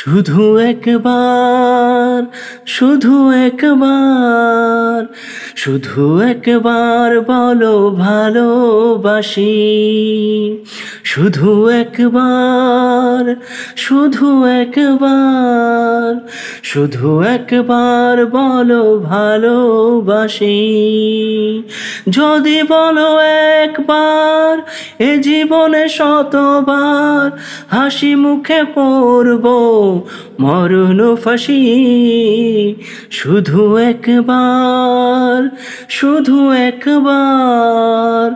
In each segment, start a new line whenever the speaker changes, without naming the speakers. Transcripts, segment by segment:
শুধু একবার, শুধু একবার, শুধু একবার বলো ভালোবাসি। শুধু একবার, শুধু একবার, শুধু একবার বলো ভালোবাসি। যদি বলো একবার, এ জীবনে শতবার হাসি মুখে পড়ব মরণ ফাঁসি। শুধু একবার, শুধু একবার,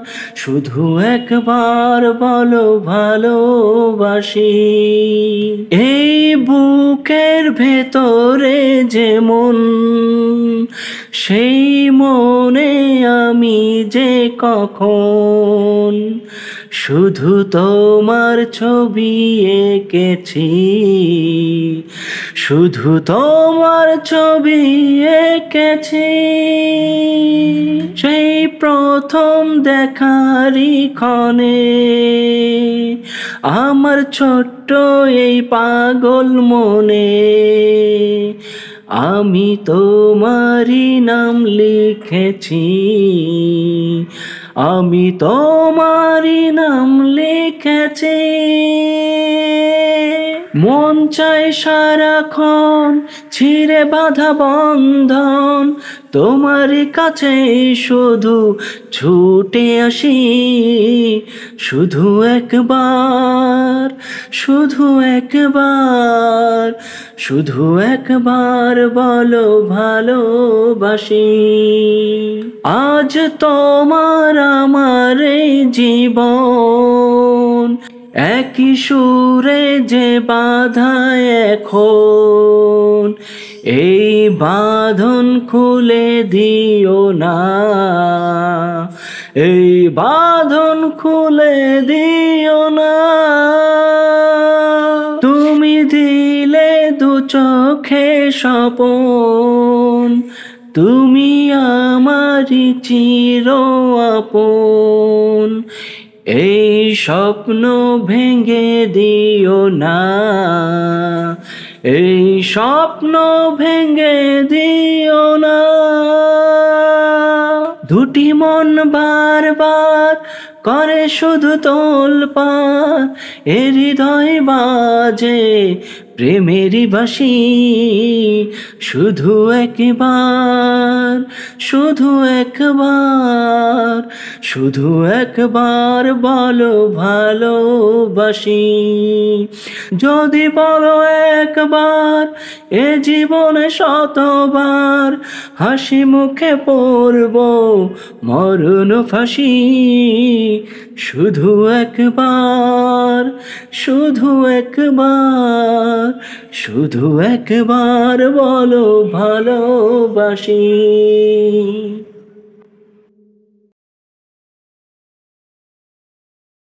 শুধু একবার বলো ভালোবাসি। এই বুকের ভেতরে যে মন, সেই মনে আমি যে কখন শুধু তোমার ছবি এঁকেছি, শুধু তোমার ছবি এঁকেছি। সেই প্রথম দেখারই ক্ষণে আমার ছোট্ট এই পাগল মনে আমি তোমারই নাম লিখেছি, আমি তোমারই নাম লিখেছি। মন চায় সারাক্ষণ ছিঁড়ে বাঁধা বন্ধন তোমার কাছে শুধু ছুটে আসি। শুধু একবার, শুধু একবার, শুধু একবার বলো ভালোবাসি। আজ তোমার আমার এই জীবন একই সুরে যে বাঁধা এখন, এই বাঁধন খুলে দিও না, এই বাঁধন খুলে দিও না। তুমি দিলে দু চোখে স্বপন, তুমি আমারই চির আপন। এই স্বপ্ন ভেঙে দিও না, এই স্বপ্ন ভেঙে দিও না। দুটি মন বারবার করে শুধু তোলপাড়, এ হৃদয় বাজে প্রেমেরই বাঁশি। শুধু একবার, শুধু একবার, শুধু একবার বলো ভালোবাসি। যদি বলো একবার, এ জীবনে শতবার হাসি মুখে পড়ব মরণ ফাঁসি। শুধু একবার, শুধু একবার, শুধু একবার বলো ভালোবাসি।